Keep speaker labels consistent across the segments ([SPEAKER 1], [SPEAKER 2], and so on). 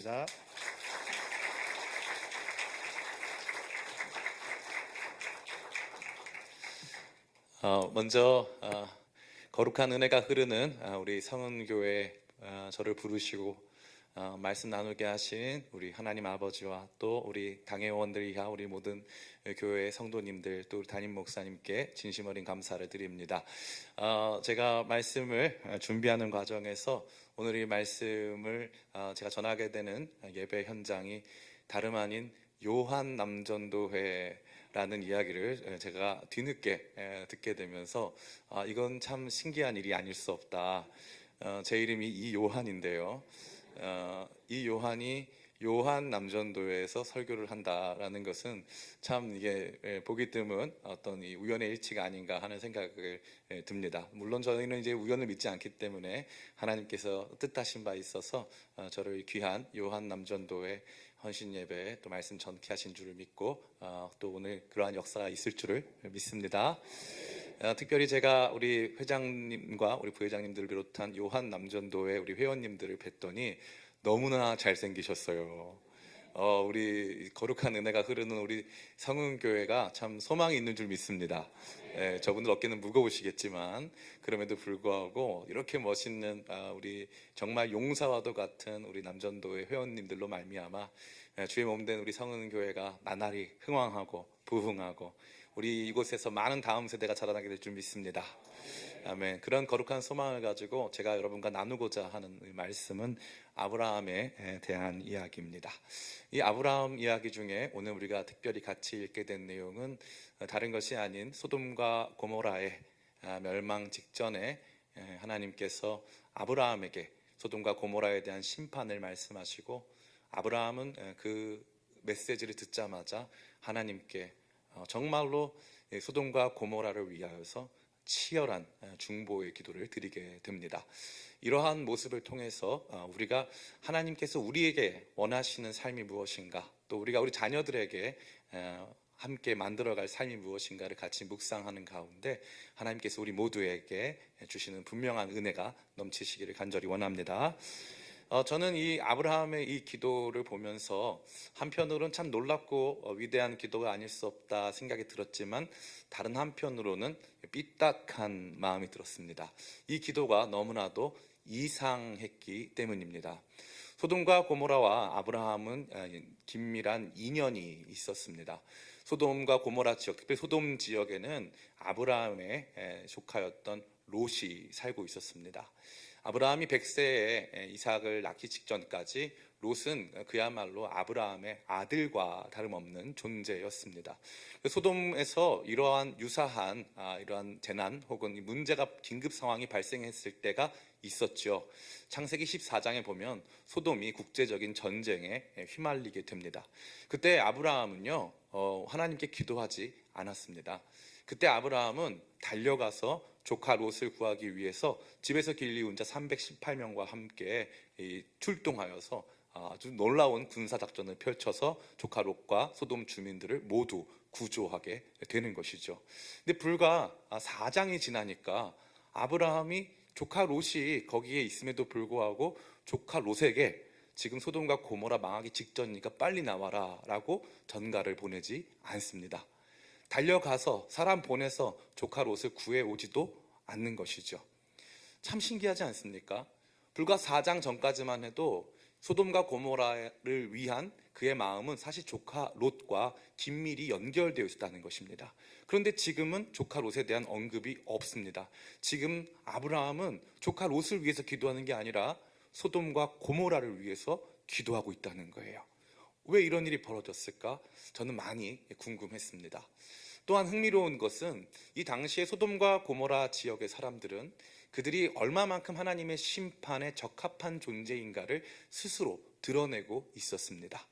[SPEAKER 1] 자,
[SPEAKER 2] 먼저 거룩한 은혜가 흐르는 우리 성은교회 저를 부르시고 말씀 나누게 하신 우리 하나님 아버지와 또 우리 당회원들이야 우리 모든 교회 성도님들 또 우리 담임 목사님께 진심 어린 감사를 드립니다. 제가 말씀을 준비하는 과정에서 오늘 이 말씀을 제가 전하게 되는 예배 현장이 다름 아닌 요한 남전도회라는 이야기를 제가 뒤늦게 듣게 되면서 이건 참 신기한 일이 아닐 수 없다. 제 이름이 이요한인데요. 이 요한이 요한 남전도회에서 설교를 한다라는 것은 참 이게 보기 드문 어떤 이 우연의 일치가 아닌가 하는 생각을 듭니다. 물론 저희는 이제 우연을 믿지 않기 때문에 하나님께서 뜻하신 바 있어서 저를 귀한 요한 남전도회 헌신 예배에 또 말씀 전케 하신 줄을 믿고 또 오늘 그러한 역사가 있을 줄을 믿습니다. 특별히 제가 우리 회장님과 우리 부회장님들을 비롯한 요한 남전도회 우리 회원님들을 뵀더니 너무나 잘생기셨어요. 우리 거룩한 은혜가 흐르는 우리 성은교회가 참 소망이 있는 줄 믿습니다. 저분들 어깨는 무거우시겠지만 그럼에도 불구하고 이렇게 멋있는 우리 정말 용사와도 같은 우리 남전도회 회원님들로 말미암아 주의 몸된 우리 성은교회가 나날이 흥왕하고 부흥하고 우리 이곳에서 많은 다음 세대가 자라나게 될 줄 믿습니다. 아멘. 그런 거룩한 소망을 가지고 제가 여러분과 나누고자 하는 말씀은 아브라함에 대한 이야기입니다. 이 아브라함 이야기 중에 오늘 우리가 특별히 같이 읽게 된 내용은 다른 것이 아닌 소돔과 고모라의 멸망 직전에 하나님께서 아브라함에게 소돔과 고모라에 대한 심판을 말씀하시고 아브라함은 그 메시지를 듣자마자 하나님께 정말로 소돔과 고모라를 위하여서 치열한 중보의 기도를 드리게 됩니다. 이러한 모습을 통해서 우리가 하나님께서 우리에게 원하시는 삶이 무엇인가, 또 우리가 우리 자녀들에게 함께 만들어갈 삶이 무엇인가를 같이 묵상하는 가운데 하나님께서 우리 모두에게 주시는 분명한 은혜가 넘치시기를 간절히 원합니다. 저는 이 아브라함의 이 기도를 보면서 한편으로는 참 놀랍고 위대한 기도가 아닐 수 없다 생각이 들었지만 다른 한편으로는 삐딱한 마음이 들었습니다. 이 기도가 너무나도 이상했기 때문입니다. 소돔과 고모라와 아브라함은 긴밀한 인연이 있었습니다. 소돔과 고모라 지역, 특히 소돔 지역에는 아브라함의 조카였던 롯이 살고 있었습니다. 아브라함이 100세에 이삭을 낳기 직전까지 롯은 그야말로 아브라함의 아들과 다름없는 존재였습니다. 소돔에서 이러한 유사한 이러한 재난 혹은 문제가 긴급 상황이 발생했을 때가 있었죠. 창세기 14장에 보면 소돔이 국제적인 전쟁에 휘말리게 됩니다. 그때 아브라함은요 하나님께 기도하지 않았습니다. 그때 아브라함은 달려가서 조카 롯을 구하기 위해서 집에서 길리운 자 318명과 함께 출동하여서 아주 놀라운 군사작전을 펼쳐서 조카 롯과 소돔 주민들을 모두 구조하게 되는 것이죠. 근데 불과 4장이 지나니까 아브라함이 조카 롯이 거기에 있음에도 불구하고 조카 롯에게 지금 소돔과 고모라 망하기 직전이니까 빨리 나와라 라고 전가를 보내지 않습니다. 달려가서 사람 보내서 조카 롯을 구해오지도 않는 것이죠. 참 신기하지 않습니까? 불과 4장 전까지만 해도 소돔과 고모라를 위한 그의 마음은 사실 조카 롯과 긴밀히 연결되어 있었다는 것입니다. 그런데 지금은 조카 롯에 대한 언급이 없습니다. 지금 아브라함은 조카 롯을 위해서 기도하는 게 아니라 소돔과 고모라를 위해서 기도하고 있다는 거예요. 왜 이런 일이 벌어졌을까? 저는 많이 궁금했습니다. 또한 흥미로운 것은 이 당시에 소돔과 고모라 지역의 사람들은 그들이 얼마만큼 하나님의 심판에 적합한 존재인가를 스스로 드러내고 있었습니다.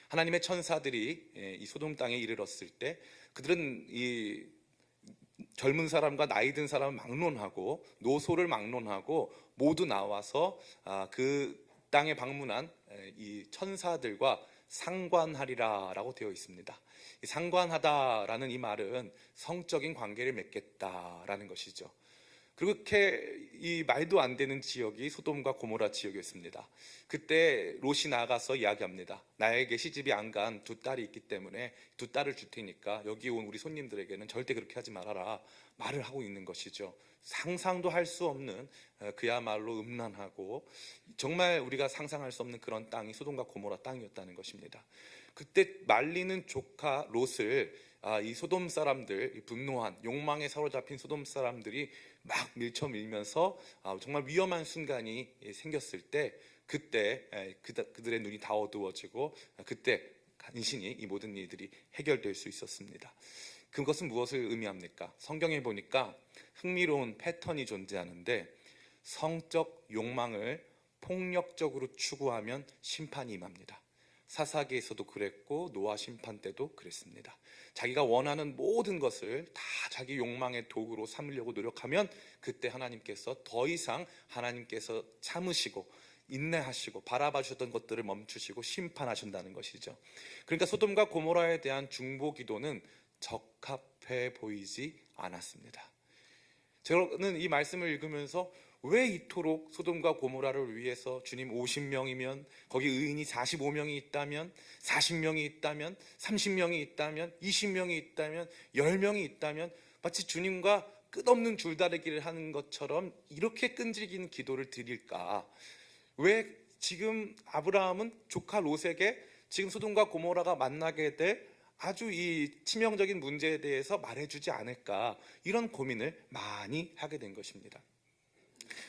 [SPEAKER 2] 하나님의 천사들이 이 소돔 땅에 이르렀을 때 그들은 이 젊은 사람과 나이 든 사람을 막론하고 노소를 막론하고 모두 나와서 그 땅에 방문한 이 천사들과 상관하리라 라고 되어 있습니다. 상관하다라는 이 말은 성적인 관계를 맺겠다라는 것이죠. 그렇게 이 말도 안 되는 지역이 소돔과 고모라 지역이었습니다. 그때 롯이 나가서 이야기합니다. 나에게 시집이 안 간 두 딸이 있기 때문에 두 딸을 줄 테니까 여기 온 우리 손님들에게는 절대 그렇게 하지 말아라 말을 하고 있는 것이죠. 상상도 할 수 없는 그야말로 음란하고 정말 우리가 상상할 수 없는 그런 땅이 소돔과 고모라 땅이었다는 것입니다. 그때 말리는 조카 롯을 이 소돔 사람들, 이 분노한 욕망에 사로잡힌 소돔 사람들이 막 밀쳐밀면서 정말 위험한 순간이 생겼을 때 그때 그들의 눈이 다 어두워지고 그때 간신히 이 모든 일들이 해결될 수 있었습니다. 그것은 무엇을 의미합니까? 성경에 보니까 흥미로운 패턴이 존재하는데 성적 욕망을 폭력적으로 추구하면 심판이 임합니다. 사사기에서도 그랬고 노아 심판 때도 그랬습니다. 자기가 원하는 모든 것을 다 자기 욕망의 도구로 삼으려고 노력하면 그때 하나님께서 더 이상 하나님께서 참으시고 인내하시고 바라봐 주셨던 것들을 멈추시고 심판하신다는 것이죠. 그러니까 소돔과 고모라에 대한 중보 기도는 적합해 보이지 않았습니다. 저는 이 말씀을 읽으면서 왜 이토록 소돔과 고모라를 위해서 주님 50명이면 거기 의인이 45명이 있다면 40명이 있다면 30명이 있다면 20명이 있다면 10명이 있다면 마치 주님과 끝없는 줄다리기를 하는 것처럼 이렇게 끈질긴 기도를 드릴까? 왜 지금 아브라함은 조카 롯에게 지금 소돔과 고모라가 만나게 될 아주 이 치명적인 문제에 대해서 말해주지 않을까, 이런 고민을 많이 하게 된 것입니다.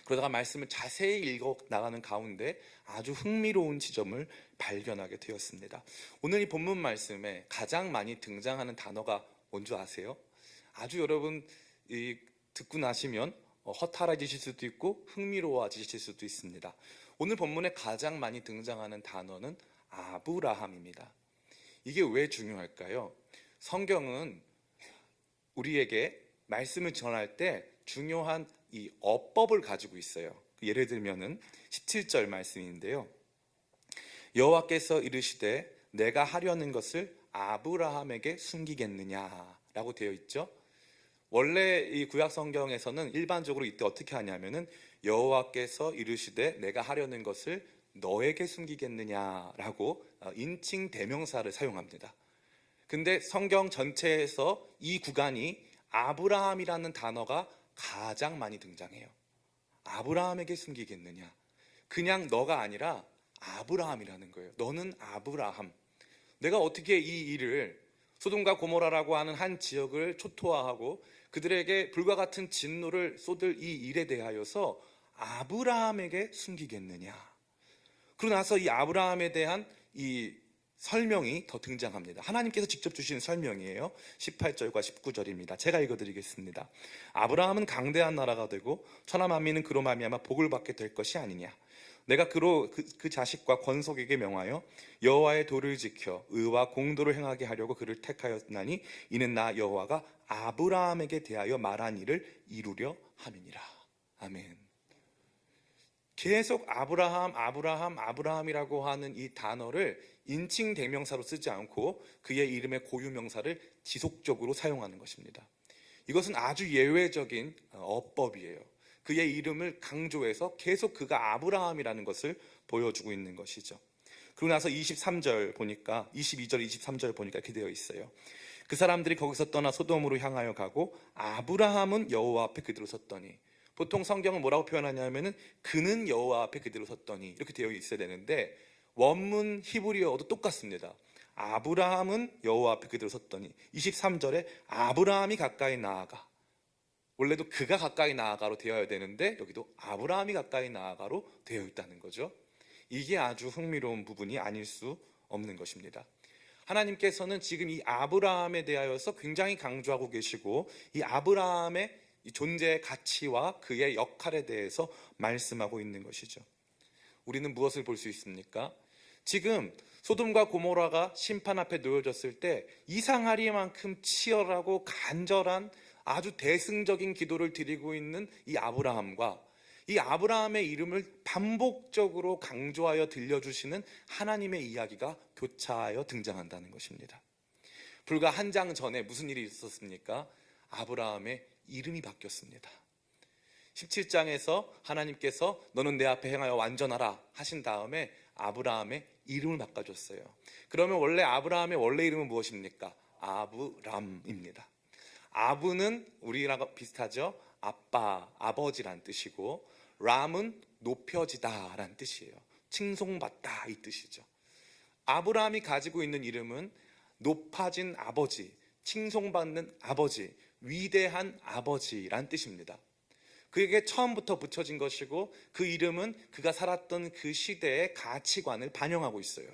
[SPEAKER 2] 그러다가 말씀을 자세히 읽어 나가는 가운데 아주 흥미로운 지점을 발견하게 되었습니다. 오늘 이 본문 말씀에 가장 많이 등장하는 단어가 뭔지 아세요? 아주 여러분 듣고 나시면 허탈해지실 수도 있고 흥미로워지실 수도 있습니다. 오늘 본문에 가장 많이 등장하는 단어는 아브라함입니다. 이게 왜 중요할까요? 성경은 우리에게 말씀을 전할 때 중요한 이 어법을 가지고 있어요. 예를 들면은 17절 말씀인데요. 여호와께서 이르시되 내가 하려는 것을 아브라함에게 숨기겠느냐라고 되어 있죠. 원래 이 구약 성경에서는 일반적으로 이때 어떻게 하냐면은 여호와께서 이르시되 내가 하려는 것을 너에게 숨기겠느냐라고 인칭 대명사를 사용합니다. 근데 성경 전체에서 이 구간이 아브라함이라는 단어가 가장 많이 등장해요. 아브라함에게 숨기겠느냐, 그냥 너가 아니라 아브라함이라는 거예요. 너는 아브라함. 내가 어떻게 이 일을 소돔과 고모라라고 하는 한 지역을 초토화하고 그들에게 불과 같은 진노를 쏟을 이 일에 대하여서 아브라함에게 숨기겠느냐. 그러고 나서 이 아브라함에 대한 이 설명이 더 등장합니다. 하나님께서 직접 주신 설명이에요. 18절과 19절입니다. 제가 읽어드리겠습니다. 아브라함은 강대한 나라가 되고 천하 만민은 그로 말미암아 복을 받게 될 것이 아니냐. 내가 그로 그 자식과 권속에게 명하여 여호와의 도를 지켜 의와 공도를 행하게 하려고 그를 택하였나니 이는 나 여호와가 아브라함에게 대하여 말한 일을 이루려 함이니라. 아멘. 계속 아브라함이라고 하는 이 단어를 인칭 대명사로 쓰지 않고 그의 이름의 고유명사를 지속적으로 사용하는 것입니다. 이것은 아주 예외적인 어법이에요. 그의 이름을 강조해서 계속 그가 아브라함이라는 것을 보여주고 있는 것이죠. 그러고 나서 23절 보니까 22절 23절 보니까 이렇게 되어 있어요. 그 사람들이 거기서 떠나 소돔으로 향하여 가고 아브라함은 여호와 앞에 그대로 섰더니, 보통 성경은 뭐라고 표현하냐면은 그는 여호와 앞에 그대로 섰더니 이렇게 되어 있어야 되는데 원문 히브리어도 똑같습니다. 아브라함은 여호와 앞에 그대로 섰더니 23절에 아브라함이 가까이 나아가, 원래도 그가 가까이 나아가로 되어야 되는데 여기도 아브라함이 가까이 나아가로 되어 있다는 거죠. 이게 아주 흥미로운 부분이 아닐 수 없는 것입니다. 하나님께서는 지금 이 아브라함에 대하여서 굉장히 강조하고 계시고 이 아브라함의 이 존재의 가치와 그의 역할에 대해서 말씀하고 있는 것이죠. 우리는 무엇을 볼 수 있습니까? 지금 소돔과 고모라가 심판 앞에 놓여졌을 때 이상하리만큼 치열하고 간절한 아주 대승적인 기도를 드리고 있는 이 아브라함과 이 아브라함의 이름을 반복적으로 강조하여 들려주시는 하나님의 이야기가 교차하여 등장한다는 것입니다. 불과 한 장 전에 무슨 일이 있었습니까? 아브라함의 이름이 바뀌었습니다. 17장에서 하나님께서 너는 내 앞에 행하여 완전하라 하신 다음에 아브라함의 이름을 바꿔줬어요. 그러면 원래 아브라함의 원래 이름은 무엇입니까? 아브람입니다. 아브는 우리랑 비슷하죠? 아빠, 아버지란 뜻이고, 람은 높여지다 라는 뜻이에요. 칭송받다 이 뜻이죠. 아브라함이 가지고 있는 이름은 높아진 아버지, 칭송받는 아버지, 위대한 아버지란 뜻입니다. 그에게 처음부터 붙여진 것이고, 그 이름은 그가 살았던 그 시대의 가치관을 반영하고 있어요.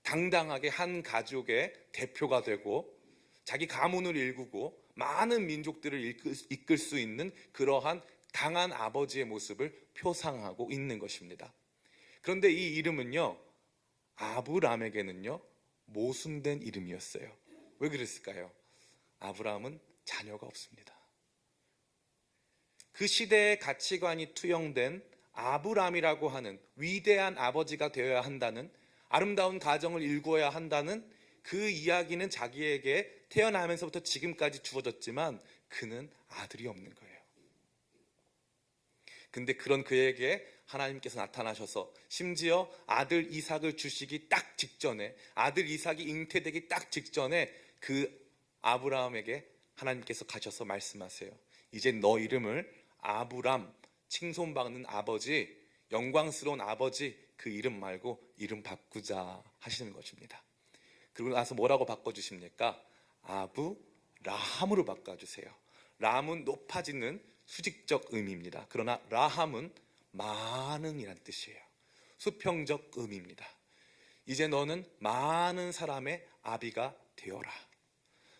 [SPEAKER 2] 당당하게 한 가족의 대표가 되고 자기 가문을 일구고 많은 민족들을 이끌 수 있는 그러한 강한 아버지의 모습을 표상하고 있는 것입니다. 그런데 이 이름은요, 아브람에게는요 모순된 이름이었어요. 왜 그랬을까요? 아브람은 자녀가 없습니다. 그 시대의 가치관이 투영된 아브람이라고 하는 위대한 아버지가 되어야 한다는, 아름다운 가정을 일구어야 한다는 그 이야기는 자기에게 태어나면서부터 지금까지 주어졌지만 그는 아들이 없는 거예요. 근데 그런 그에게 하나님께서 나타나셔서 심지어 아들 이삭을 주시기 딱 직전에, 아들 이삭이 잉태되기 딱 직전에 그 아브라함에게 하나님께서 가셔서 말씀하세요. 이제 너 이름을 아브람, 칭송받는 아버지, 영광스러운 아버지, 그 이름 말고 이름 바꾸자 하시는 것입니다. 그리고 나서 뭐라고 바꿔주십니까? 아브라함으로 바꿔주세요. 람은 높아지는 수직적 의미입니다. 그러나 라함은 많은 이란 뜻이에요. 수평적 의미입니다. 이제 너는 많은 사람의 아비가 되어라.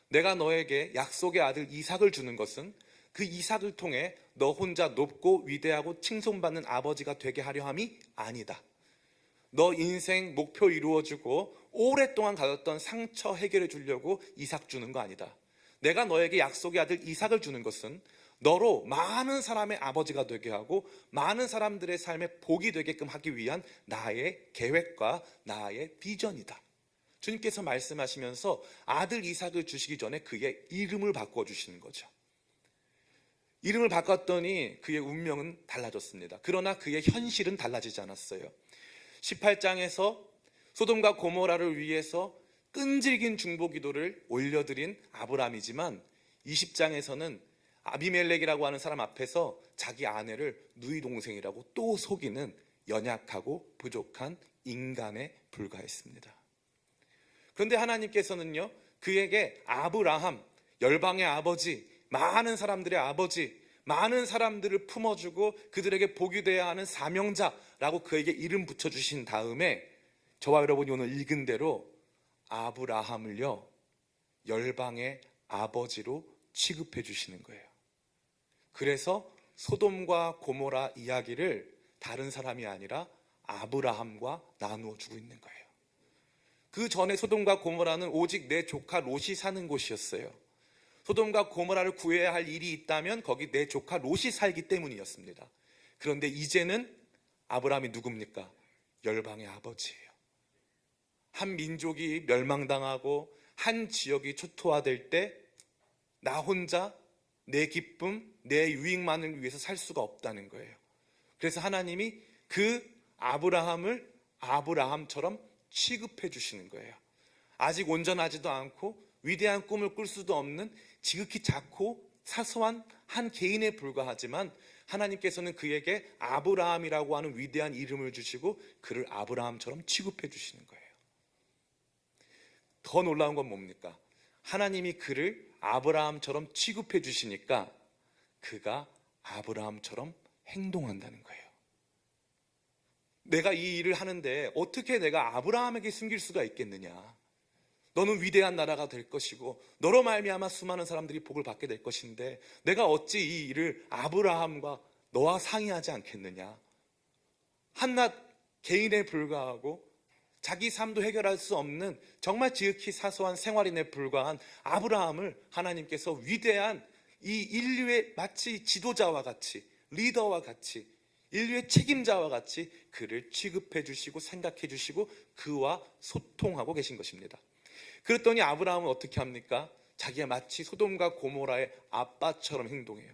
[SPEAKER 2] 내가 너에게 약속의 아들 이삭을 주는 것은 그 이삭을 통해 너 혼자 높고 위대하고 칭송받는 아버지가 되게 하려 함이 아니다. 너 인생 목표 이루어주고 오랫동안 가졌던 상처 해결해 주려고 이삭 주는 거 아니다. 내가 너에게 약속의 아들 이삭을 주는 것은 너로 많은 사람의 아버지가 되게 하고 많은 사람들의 삶에 복이 되게끔 하기 위한 나의 계획과 나의 비전이다. 주님께서 말씀하시면서 아들 이삭을 주시기 전에 그의 이름을 바꿔주시는 거죠. 이름을 바꿨더니 그의 운명은 달라졌습니다. 그러나 그의 현실은 달라지지 않았어요. 18장에서 소돔과 고모라를 위해서 끈질긴 중보기도를 올려드린 아브람이지만 20장에서는 아비멜렉이라고 하는 사람 앞에서 자기 아내를 누이 동생이라고 또 속이는 연약하고 부족한 인간에 불과했습니다. 그런데 하나님께서는요, 그에게 아브라함, 열방의 아버지, 많은 사람들의 아버지, 많은 사람들을 품어주고 그들에게 복이 되어야 하는 사명자라고 그에게 이름 붙여주신 다음에 저와 여러분이 오늘 읽은 대로 아브라함을요 열방의 아버지로 취급해 주시는 거예요. 그래서 소돔과 고모라 이야기를 다른 사람이 아니라 아브라함과 나누어 주고 있는 거예요. 그 전에 소돔과 고모라는 오직 내 조카 롯이 사는 곳이었어요. 소돔과 고모라를 구해야 할 일이 있다면 거기 내 조카 롯이 살기 때문이었습니다. 그런데 이제는 아브라함이 누굽니까? 열방의 아버지예요. 한 민족이 멸망당하고 한 지역이 초토화될 때 나 혼자 내 기쁨, 내 유익만을 위해서 살 수가 없다는 거예요. 그래서 하나님이 그 아브라함을 아브라함처럼 취급해 주시는 거예요. 아직 온전하지도 않고 위대한 꿈을 꿀 수도 없는 지극히 작고 사소한 한 개인에 불과하지만 하나님께서는 그에게 아브라함이라고 하는 위대한 이름을 주시고 그를 아브라함처럼 취급해 주시는 거예요. 더 놀라운 건 뭡니까? 하나님이 그를 아브라함처럼 취급해 주시니까 그가 아브라함처럼 행동한다는 거예요. 내가 이 일을 하는데 어떻게 내가 아브라함에게 숨길 수가 있겠느냐? 너는 위대한 나라가 될 것이고 너로 말미암아 수많은 사람들이 복을 받게 될 것인데 내가 어찌 이 일을 아브라함과 너와 상의하지 않겠느냐? 한낱 개인에 불과하고 자기 삶도 해결할 수 없는 정말 지극히 사소한 생활인에 불과한 아브라함을 하나님께서 위대한 이 인류의 마치 지도자와 같이, 리더와 같이, 인류의 책임자와 같이 그를 취급해 주시고 생각해 주시고 그와 소통하고 계신 것입니다. 그랬더니 아브라함은 어떻게 합니까? 자기가 마치 소돔과 고모라의 아빠처럼 행동해요.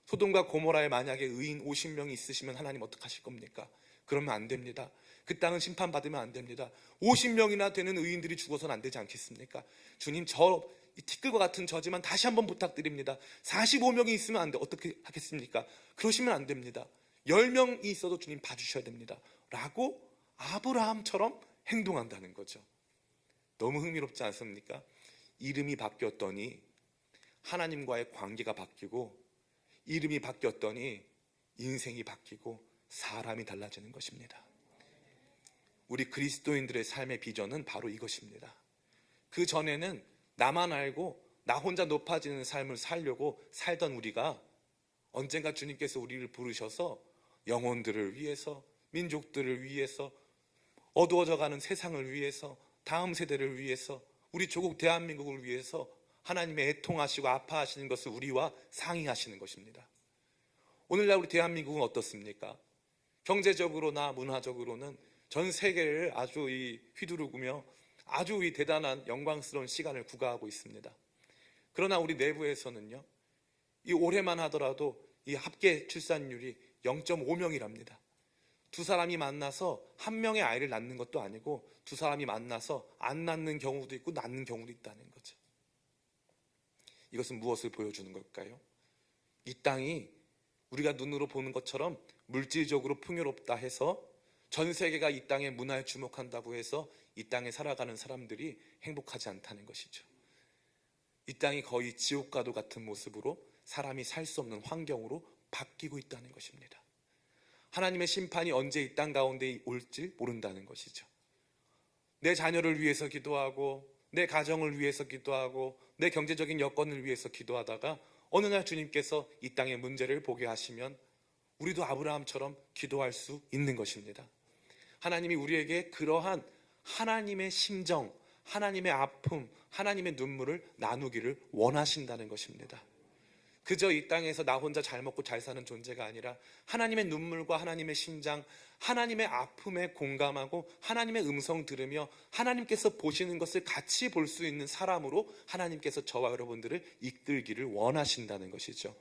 [SPEAKER 2] 소돔과 고모라에 만약에 의인 50명이 있으시면 하나님 어떡하실 겁니까? 그러면 안 됩니다. 그 땅은 심판받으면 안 됩니다. 50명이나 되는 의인들이 죽어서는 안 되지 않겠습니까? 주님, 이 티끌과 같은 저지만 다시 한번 부탁드립니다. 45명이 있으면 안 돼. 어떻게 하겠습니까? 그러시면 안 됩니다. 10명이 있어도 주님 봐주셔야 됩니다. 라고 아브라함처럼 행동한다는 거죠. 너무 흥미롭지 않습니까? 이름이 바뀌었더니 하나님과의 관계가 바뀌고, 이름이 바뀌었더니 인생이 바뀌고 사람이 달라지는 것입니다. 우리 그리스도인들의 삶의 비전은 바로 이것입니다. 그 전에는 나만 알고 나 혼자 높아지는 삶을 살려고 살던 우리가 언젠가 주님께서 우리를 부르셔서 영혼들을 위해서, 민족들을 위해서, 어두워져가는 세상을 위해서, 다음 세대를 위해서, 우리 조국 대한민국을 위해서 하나님의 애통하시고 아파하시는 것을 우리와 상의하시는 것입니다. 오늘날 우리 대한민국은 어떻습니까? 경제적으로나 문화적으로는 전 세계를 아주 휘두르며 아주 대단한 영광스러운 시간을 구가하고 있습니다. 그러나 우리 내부에서는요, 이 올해만 하더라도 이 합계 출산율이 0.5명이랍니다. 두 사람이 만나서 한 명의 아이를 낳는 것도 아니고 두 사람이 만나서 안 낳는 경우도 있고 낳는 경우도 있다는 거죠. 이것은 무엇을 보여주는 걸까요? 이 땅이 우리가 눈으로 보는 것처럼 물질적으로 풍요롭다 해서 전 세계가 이 땅의 문화에 주목한다고 해서 이 땅에 살아가는 사람들이 행복하지 않다는 것이죠. 이 땅이 거의 지옥과도 같은 모습으로 사람이 살 수 없는 환경으로 바뀌고 있다는 것입니다. 하나님의 심판이 언제 이 땅 가운데 올지 모른다는 것이죠. 내 자녀를 위해서 기도하고, 내 가정을 위해서 기도하고, 내 경제적인 여건을 위해서 기도하다가 어느 날 주님께서 이 땅의 문제를 보게 하시면 우리도 아브라함처럼 기도할 수 있는 것입니다. 하나님이 우리에게 그러한 하나님의 심정, 하나님의 아픔, 하나님의 눈물을 나누기를 원하신다는 것입니다. 그저 이 땅에서 나 혼자 잘 먹고 잘 사는 존재가 아니라 하나님의 눈물과 하나님의 심장, 하나님의 아픔에 공감하고 하나님의 음성 들으며 하나님께서 보시는 것을 같이 볼 수 있는 사람으로 하나님께서 저와 여러분들을 이끌기를 원하신다는 것이죠.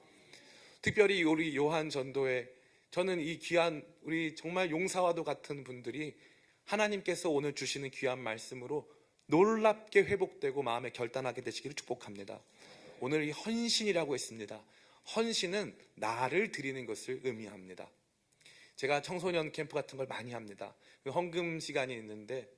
[SPEAKER 2] 특별히 우리 요한 전도회, 저는 이 귀한 우리 정말 용사와도 같은 분들이 하나님께서 오늘 주시는 귀한 말씀으로 놀랍게 회복되고 마음에 결단하게 되시기를 축복합니다. 오늘 이 헌신이라고 했습니다. 헌신은 나를 드리는 것을 의미합니다. 제가 청소년 캠프 같은 걸 많이 합니다. 헌금 시간이 있는데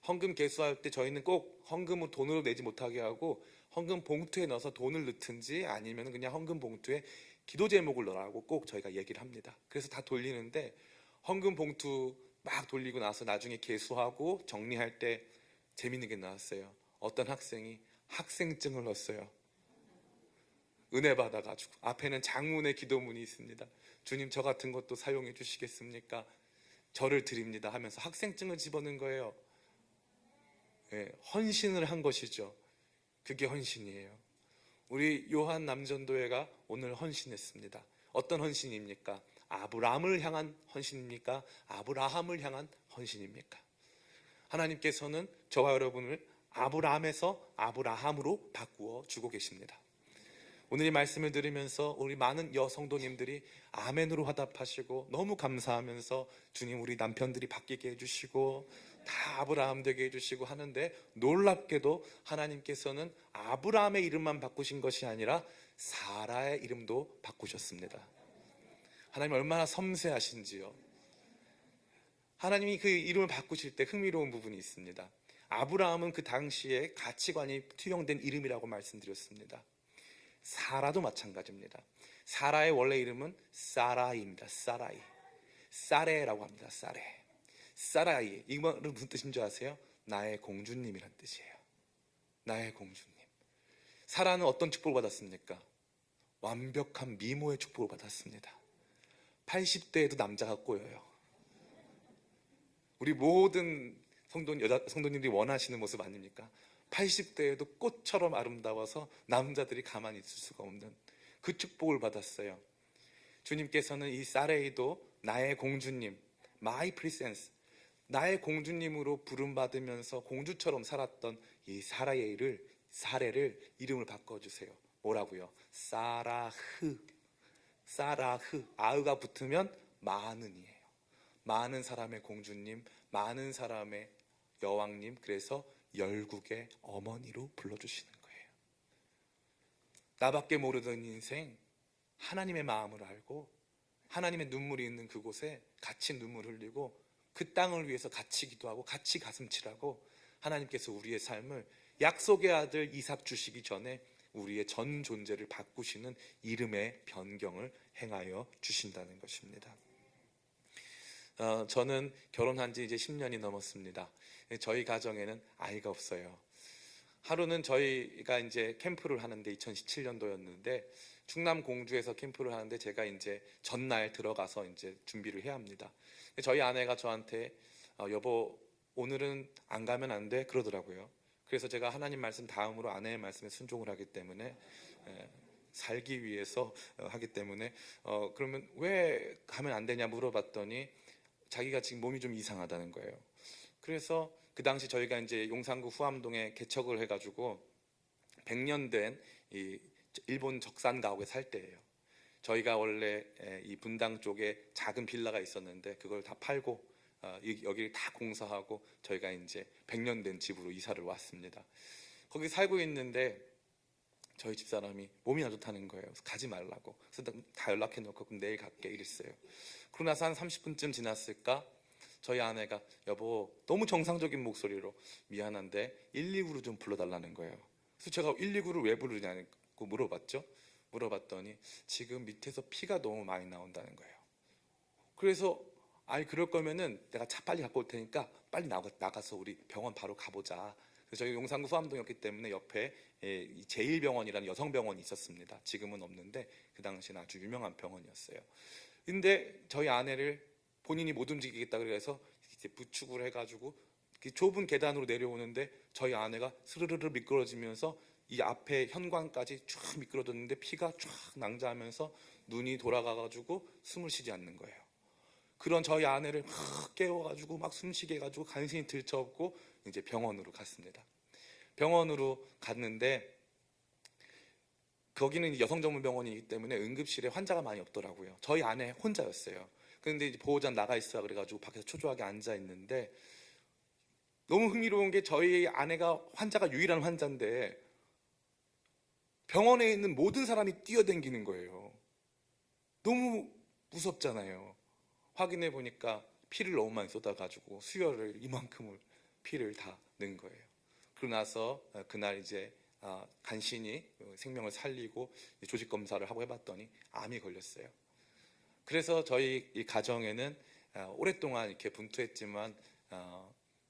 [SPEAKER 2] 헌금 개수할 때 저희는 꼭 헌금을 돈으로 내지 못하게 하고 헌금 봉투에 넣어서 돈을 넣든지 아니면 그냥 헌금 봉투에 기도 제목을 넣으라고 꼭 저희가 얘기를 합니다. 그래서 다 돌리는데 헌금 봉투 막 돌리고 나서 나중에 개수하고 정리할 때 재밌는 게 나왔어요. 어떤 학생이 학생증을 넣었어요. 은혜 받아가지고 앞에는 장문의 기도문이 있습니다. 주님, 저 같은 것도 사용해 주시겠습니까? 저를 드립니다 하면서 학생증을 집어넣은 거예요. 네, 헌신을 한 것이죠. 그게 헌신이에요. 우리 요한 남전도회가 오늘 헌신했습니다. 어떤 헌신입니까? 아브라함을 향한 헌신입니까? 아브라함을 향한 헌신입니까? 하나님께서는 저와 여러분을 아브라함에서 아브라함으로 바꾸어 주고 계십니다. 오늘 이 말씀을 들으면서 우리 많은 여성도님들이 아멘으로 화답하시고 너무 감사하면서 주님, 우리 남편들이 바뀌게 해주시고 다 아브라함 되게 해주시고 하는데, 놀랍게도 하나님께서는 아브라함의 이름만 바꾸신 것이 아니라 사라의 이름도 바꾸셨습니다. 하나님 얼마나 섬세하신지요. 하나님이 그 이름을 바꾸실 때 흥미로운 부분이 있습니다. 아브라함은 그 당시에 가치관이 투영된 이름이라고 말씀드렸습니다. 사라도 마찬가지입니다. 사라의 원래 이름은 사라이입니다. 사라이, 사레라고 합니다. 사레, 사라이. 이 말은 무슨 뜻인 줄 아세요? 나의 공주님이란 뜻이에요. 나의 공주님. 사라는 어떤 축복을 받았습니까? 완벽한 미모의 축복을 받았습니다. 80대에도 남자가 꼬여요. 우리 모든 성도님들이 원하시는 모습 아닙니까? 80대에도 꽃처럼 아름다워서 남자들이 가만히 있을 수가 없는 그 축복을 받았어요. 주님께서는 이 사레이도 나의 공주님, my princess, 나의 공주님으로 부름받으면서 공주처럼 살았던 이 사레를 이름을 바꿔주세요. 뭐라고요? 사라흐, 사라흐, 아흐가 붙으면 마흔이에요. 많은 사람의 공주님, 많은 사람의 여왕님, 그래서 열국의 어머니로 불러주시는 거예요. 나밖에 모르던 인생, 하나님의 마음을 알고 하나님의 눈물이 있는 그곳에 같이 눈물 흘리고 그 땅을 위해서 같이 기도하고 같이 가슴치라고 하나님께서 우리의 삶을 약속의 아들 이삭 주시기 전에 우리의 전 존재를 바꾸시는 이름의 변경을 행하여 주신다는 것입니다. 저는 결혼한 지 이제 10년이 넘었습니다. 저희 가정에는 아이가 없어요. 하루는 저희가 이제 캠프를 하는데 2017년도였는데 충남 공주에서 캠프를 하는데 제가 이제 전날 들어가서 이제 준비를 해야 합니다. 저희 아내가 저한테 여보 오늘은 안 가면 안 돼 그러더라고요. 그래서 제가 하나님 말씀 다음으로 아내의 말씀에 순종을 하기 때문에 살기 위해서 하기 때문에 그러면 왜 가면 안 되냐 물어봤더니 자기가 지금 몸이 좀 이상하다는 거예요. 그래서 그 당시 저희가 이제 용산구 후암동에 개척을 해가지고 100년 된 이 일본 적산 가옥에 살 때예요. 저희가 원래 이 분당 쪽에 작은 빌라가 있었는데 그걸 다 팔고 여기를 다 공사하고 저희가 이제 100년 된 집으로 이사를 왔습니다. 거기 살고 있는데 저희 집사람이 몸이 안 좋다는 거예요. 그래서 가지 말라고. 그래서 다 연락해 놓고 그럼 내일 갈게 이랬어요. 그러고 나서 한 30분쯤 지났을까 저희 아내가 여보 너무 정상적인 목소리로 미안한데 119로 좀 불러달라는 거예요. 그래서 제가 119를 왜 부르냐고 물어봤죠. 물어봤더니 지금 밑에서 피가 너무 많이 나온다는 거예요. 그래서 아니 그럴 거면은 내가 차 빨리 갖고 올 테니까 빨리 나가서 우리 병원 바로 가보자. 그래서 저희 용산구 후암동이었기 때문에 옆에 제1병원이라는 여성병원이 있었습니다. 지금은 없는데 그 당시는 아주 유명한 병원이었어요. 근데 저희 아내를 본인이 못 움직이겠다 그래서 이제 부축을 해가지고 좁은 계단으로 내려오는데 저희 아내가 스르르르 미끄러지면서 이 앞에 현관까지 쫙 미끄러졌는데 피가 쫙 낭자하면서 눈이 돌아가가지고 숨을 쉬지 않는 거예요. 그런 저희 아내를 막 깨워가지고 막 숨쉬게 해가지고 간신히 들쳐업고 이제 병원으로 갔습니다. 병원으로 갔는데 거기는 여성 전문 병원이기 때문에 응급실에 환자가 많이 없더라고요. 저희 아내 혼자였어요. 그런데 이제 보호자 나가 있어 그래가지고 밖에서 초조하게 앉아 있는데 너무 흥미로운 게 저희 아내가 환자가 유일한 환자인데 병원에 있는 모든 사람이 뛰어댕기는 거예요. 너무 무섭잖아요. 확인해 보니까 피를 너무 많이 쏟아가지고 수혈을 이만큼을 피를 다 넣은 거예요. 그러고 나서 그날 이제 간신히 생명을 살리고 조직 검사를 하고 해봤더니 암이 걸렸어요. 그래서 저희 이 가정에는 오랫동안 이렇게 분투했지만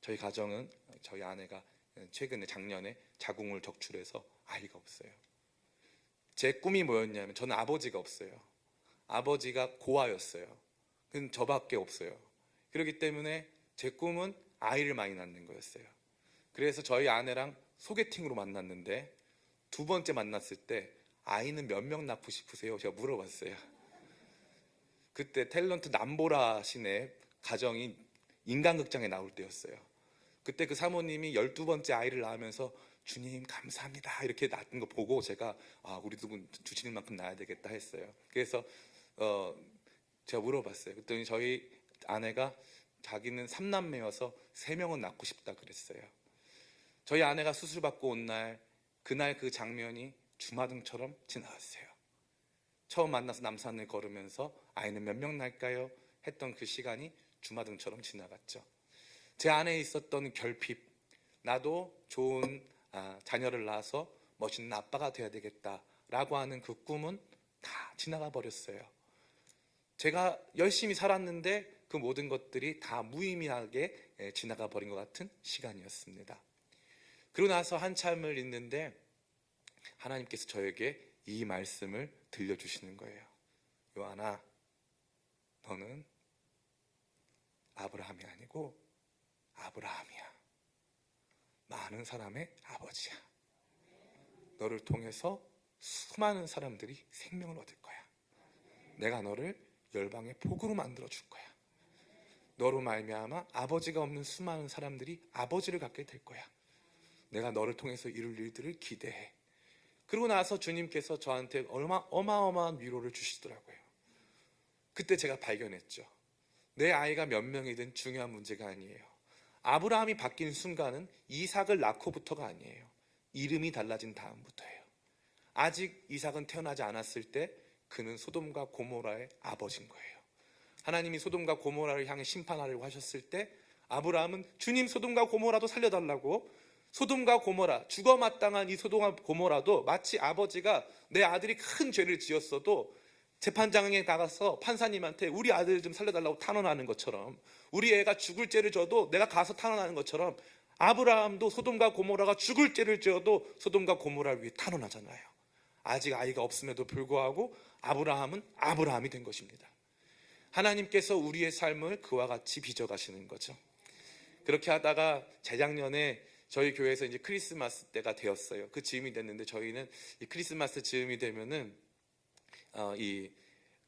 [SPEAKER 2] 저희 가정은 저희 아내가 최근에 작년에 자궁을 적출해서 아이가 없어요. 제 꿈이 뭐였냐면 저는 아버지가 없어요. 아버지가 고아였어요. 그건 저밖에 없어요. 그렇기 때문에 제 꿈은 아이를 많이 낳는 거였어요. 그래서 저희 아내랑 소개팅으로 만났는데 두 번째 만났을 때 아이는 몇 명 낳고 싶으세요? 제가 물어봤어요. 그때 탤런트 남보라 신의 가정이 인간극장에 나올 때였어요. 그때 그 사모님이 12번째 아이를 낳으면서 주님 감사합니다 이렇게 낳은 거 보고 제가 우리도 주시는 만큼 낳아야 되겠다 했어요. 그래서 제가 물어봤어요. 그랬더니 저희 아내가 자기는 3남매여서 3명은 낳고 싶다 그랬어요. 저희 아내가 수술받고 온 날 그날 그 장면이 주마등처럼 지나갔어요. 처음 만나서 남산을 걸으면서 아이는 몇 명 낳을까요? 했던 그 시간이 주마등처럼 지나갔죠. 제 안에 있었던 결핍, 나도 좋은 자녀를 낳아서 멋있는 아빠가 돼야 되겠다라고 하는 그 꿈은 다 지나가 버렸어요. 제가 열심히 살았는데 그 모든 것들이 다 무의미하게 지나가 버린 것 같은 시간이었습니다. 그러고 나서 한참을 있는데 하나님께서 저에게 이 말씀을 들려주시는 거예요. 요한아, 너는 아브라함이 아니고 아브라함이야. 많은 사람의 아버지야. 너를 통해서 수많은 사람들이 생명을 얻을 거야. 내가 너를 열방의 복으로 만들어 줄 거야. 너로 말미암아 아버지가 없는 수많은 사람들이 아버지를 갖게 될 거야. 내가 너를 통해서 이룰 일들을 기대해. 그러고 나서 주님께서 저한테 어마어마한 위로를 주시더라고요. 그때 제가 발견했죠. 내 아이가 몇 명이든 중요한 문제가 아니에요. 아브라함이 바뀐 순간은 이삭을 낳고부터가 아니에요. 이름이 달라진 다음부터예요. 아직 이삭은 태어나지 않았을 때 그는 소돔과 고모라의 아버지인 거예요. 하나님이 소돔과 고모라를 향해 심판하려고 하셨을 때 아브라함은 주님, 소돔과 고모라도 살려달라고, 소돔과 고모라, 죽어 마땅한 이 소돔과 고모라도 마치 아버지가 내 아들이 큰 죄를 지었어도 재판장에 나가서 판사님한테 우리 아들 좀 살려달라고 탄원하는 것처럼, 우리 애가 죽을 죄를 져도 내가 가서 탄원하는 것처럼 아브라함도 소돔과 고모라가 죽을 죄를 지어도 소돔과 고모라를 위해 탄원하잖아요. 아직 아이가 없음에도 불구하고 아브라함은 아브라함이 된 것입니다. 하나님께서 우리의 삶을 그와 같이 빚어가시는 거죠. 그렇게 하다가 재작년에 저희 교회에서 이제 크리스마스 때가 되었어요. 그 즈음이 됐는데 저희는 이 크리스마스 즈음이 되면은 이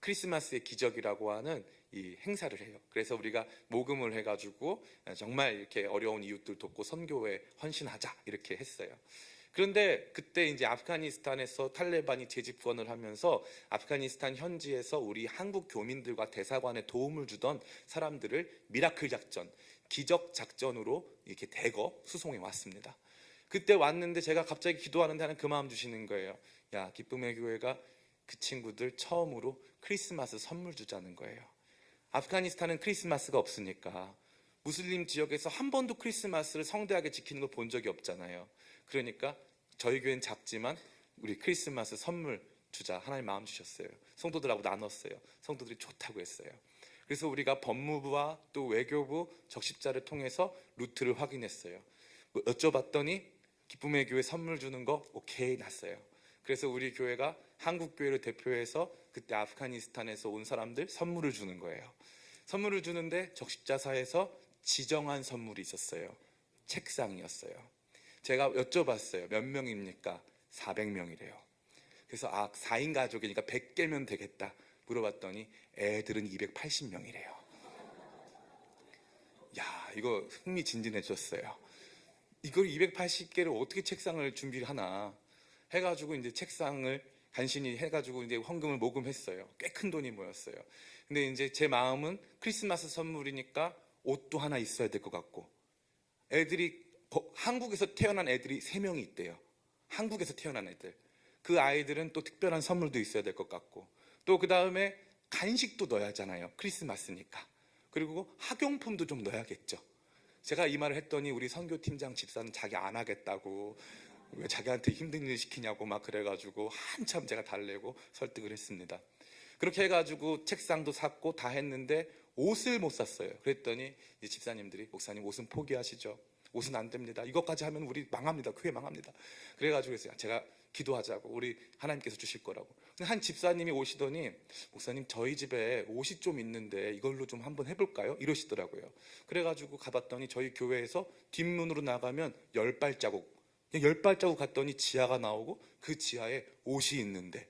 [SPEAKER 2] 크리스마스의 기적이라고 하는 이 행사를 해요. 그래서 우리가 모금을 해가지고 정말 이렇게 어려운 이웃들 돕고 선교에 헌신하자 이렇게 했어요. 그런데 그때 이제 아프가니스탄에서 탈레반이 재집권을 하면서 아프가니스탄 현지에서 우리 한국 교민들과 대사관에 도움을 주던 사람들을 미라클 작전, 기적 작전으로 이렇게 대거 수송해 왔습니다. 그때 왔는데 제가 갑자기 기도하는데 하나님 그 마음 주시는 거예요. 야, 기쁨의 교회가 그 친구들 처음으로 크리스마스 선물 주자는 거예요. 아프가니스탄은 크리스마스가 없으니까 무슬림 지역에서 한 번도 크리스마스를 성대하게 지키는 걸 본 적이 없잖아요. 그러니까 저희 교회는 작지만 우리 크리스마스 선물 주자, 하나님 마음 주셨어요. 성도들하고 나눴어요. 성도들이 좋다고 했어요. 그래서 우리가 법무부와 또 외교부 적십자를 통해서 루트를 확인했어요. 여쭤봤더니 기쁨의 교회 선물 주는 거 오케이 났어요. 그래서 우리 교회가 한국 교회를 대표해서 그때 아프가니스탄에서 온 사람들 선물을 주는 거예요. 선물을 주는데 적십자사에서 지정한 선물이 있었어요. 책상이었어요. 제가 여쭤봤어요. 몇 명입니까? 400명이래요. 그래서 4인 가족이니까 100개면 되겠다 물어봤더니 애들은 280명이래요. 야, 이거 흥미진진해졌어요. 이걸 280개를 어떻게 책상을 준비를 하나 해가지고 이제 책상을 간신히 해가지고 이제 헌금을 모금했어요. 꽤 큰 돈이 모였어요. 근데 이제 제 마음은 크리스마스 선물이니까 옷도 하나 있어야 될 것 같고, 애들이 한국에서 태어난 애들이 3명이 있대요. 한국에서 태어난 애들. 그 아이들은 또 특별한 선물도 있어야 될 것 같고, 또 그 다음에 간식도 넣어야 하잖아요. 크리스마스니까. 그리고 학용품도 좀 넣어야겠죠. 제가 이 말을 했더니 우리 선교팀장 집사는 자기 안 하겠다고, 왜 자기한테 힘든 일 시키냐고 막 그래가지고 한참 제가 달래고 설득을 했습니다. 그렇게 해가지고 책상도 샀고 다 했는데 옷을 못 샀어요. 그랬더니 이제 집사님들이 목사님 옷은 포기하시죠. 옷은 안 됩니다. 이것까지 하면 우리 망합니다. 교회 망합니다. 그래가지고 제가 기도하자고, 우리 하나님께서 주실 거라고. 근데 한 집사님이 오시더니 목사님 저희 집에 옷이 좀 있는데 이걸로 좀 한번 해볼까요? 이러시더라고요. 그래가지고 가봤더니 저희 교회에서 뒷문으로 나가면 10발자국, 그냥 10발자국 갔더니 지하가 나오고 그 지하에 옷이 있는데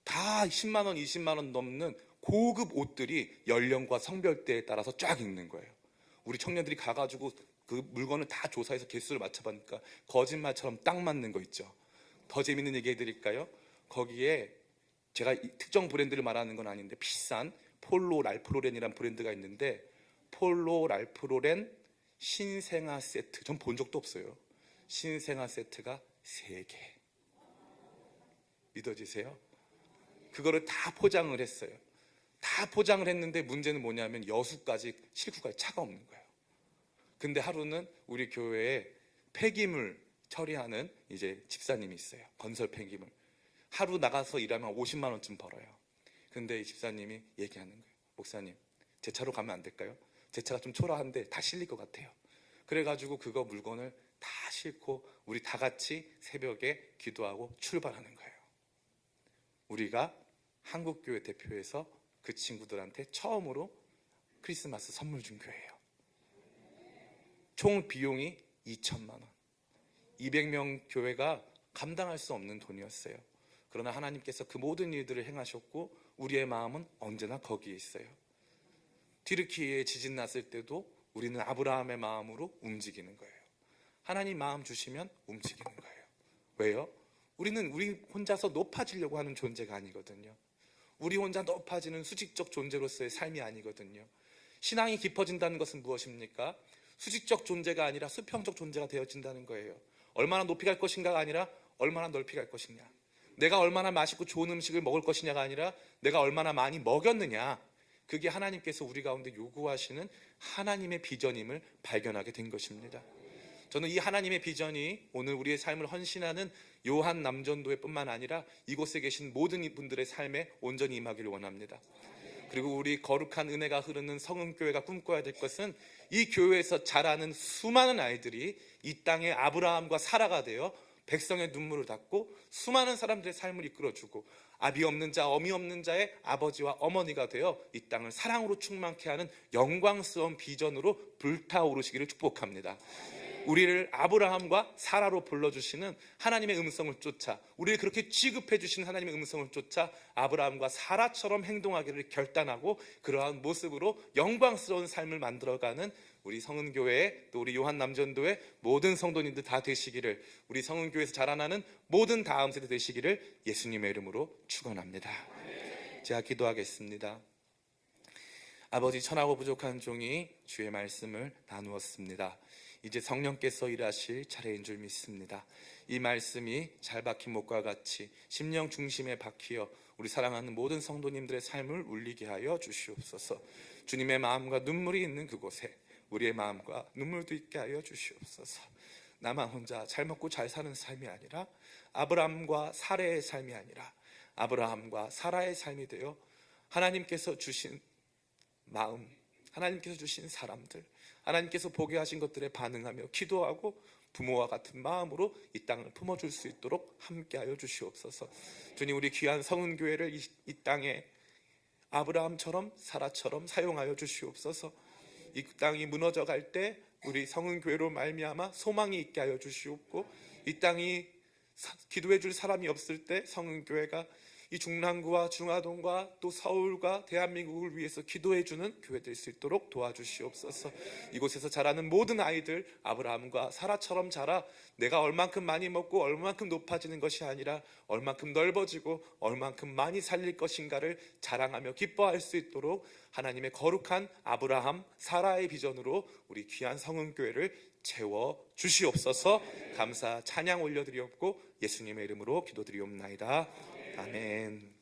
[SPEAKER 2] 다 10만 원, 20만 원 넘는 고급 옷들이 연령과 성별대에 따라서 쫙 있는 거예요. 우리 청년들이 가가지고 그 물건을 다 조사해서 개수를 맞춰보니까 거짓말처럼 딱 맞는 거 있죠. 더 재밌는 얘기 해드릴까요? 거기에 제가 특정 브랜드를 말하는 건 아닌데 비싼 폴로 랄프로렌이라는 브랜드가 있는데, 폴로 랄프로렌 신생아 세트, 전 본 적도 없어요. 신생아 세트가 3개. 믿어지세요? 그거를 다 포장을 했어요. 다 포장을 했는데 문제는 뭐냐면 여수까지 싣고 갈 차가 없는 거예요. 근데 하루는 우리 교회에 폐기물 처리하는 이제 집사님이 있어요. 건설 폐기물. 하루 나가서 일하면 50만 원쯤 벌어요. 근데 이 집사님이 얘기하는 거예요. 목사님, 제 차로 가면 안 될까요? 제 차가 좀 초라한데 다 실릴 것 같아요. 그래가지고 그거 물건을 다 싣고 우리 다 같이 새벽에 기도하고 출발하는 거예요. 우리가 한국교회 대표해서 그 친구들한테 처음으로 크리스마스 선물 준 교회예요. 총 비용이 2천만 원. 200명 교회가 감당할 수 없는 돈이었어요. 그러나 하나님께서 그 모든 일들을 행하셨고 우리의 마음은 언제나 거기에 있어요. 튀르키예에 지진 났을 때도 우리는 아브라함의 마음으로 움직이는 거예요. 하나님 마음 주시면 움직이는 거예요. 왜요? 우리는 우리 혼자서 높아지려고 하는 존재가 아니거든요. 우리 혼자 높아지는 수직적 존재로서의 삶이 아니거든요. 신앙이 깊어진다는 것은 무엇입니까? 수직적 존재가 아니라 수평적 존재가 되어진다는 거예요. 얼마나 높이 갈 것인가가 아니라 얼마나 넓이 갈 것이냐, 내가 얼마나 맛있고 좋은 음식을 먹을 것이냐가 아니라 내가 얼마나 많이 먹였느냐, 그게 하나님께서 우리 가운데 요구하시는 하나님의 비전임을 발견하게 된 것입니다. 저는 이 하나님의 비전이 오늘 우리의 삶을 헌신하는 요한 남전도회 뿐만 아니라 이곳에 계신 모든 분들의 삶에 온전히 임하기를 원합니다. 그리고 우리 거룩한 은혜가 흐르는 성은교회가 꿈꿔야 될 것은 이 교회에서 자라는 수많은 아이들이 이 땅의 아브라함과 사라가 되어 백성의 눈물을 닦고 수많은 사람들의 삶을 이끌어주고 아비 없는 자, 어미 없는 자의 아버지와 어머니가 되어 이 땅을 사랑으로 충만케 하는 영광스러운 비전으로 불타오르시기를 축복합니다. 우리를 아브라함과 사라로 불러주시는 하나님의 음성을 쫓아, 우리를 그렇게 취급해 주시는 하나님의 음성을 쫓아 아브라함과 사라처럼 행동하기를 결단하고 그러한 모습으로 영광스러운 삶을 만들어가는 우리 성은교회, 또 우리 요한남전도회 모든 성도님들 다 되시기를, 우리 성은교회에서 자라나는 모든 다음 세대 되시기를 예수님의 이름으로 축원합니다. 제가 기도하겠습니다. 아버지, 천하고 부족한 종이 주의 말씀을 나누었습니다. 이제 성령께서 일하실 차례인 줄 믿습니다. 이 말씀이 잘 박힌 목과 같이 심령 중심에 박히어 우리 사랑하는 모든 성도님들의 삶을 울리게 하여 주시옵소서. 주님의 마음과 눈물이 있는 그곳에 우리의 마음과 눈물도 있게 하여 주시옵소서. 나만 혼자 잘 먹고 잘 사는 삶이 아니라 아브라함과 사라의 삶이 아니라 아브라함과 사라의 삶이 되어 하나님께서 주신 마음, 하나님께서 주신 사람들, 하나님께서 보게 하신 것들에 반응하며 기도하고 부모와 같은 마음으로 이 땅을 품어줄 수 있도록 함께하여 주시옵소서. 주님, 우리 귀한 성은교회를 이 땅에 아브라함처럼 사라처럼 사용하여 주시옵소서. 이 땅이 무너져 갈 때 우리 성은교회로 말미암아 소망이 있게 하여 주시옵고, 이 땅이 기도해 줄 사람이 없을 때 성은교회가 이 중랑구와 중화동과 또 서울과 대한민국을 위해서 기도해주는 교회 될 수 있도록 도와주시옵소서. 이곳에서 자라는 모든 아이들 아브라함과 사라처럼 자라 내가 얼만큼 많이 먹고 얼만큼 높아지는 것이 아니라 얼만큼 넓어지고 얼만큼 많이 살릴 것인가를 자랑하며 기뻐할 수 있도록 하나님의 거룩한 아브라함, 사라의 비전으로 우리 귀한 성은교회를 채워 주시옵소서. 감사 찬양 올려드리옵고 예수님의 이름으로 기도드리옵나이다. 아멘.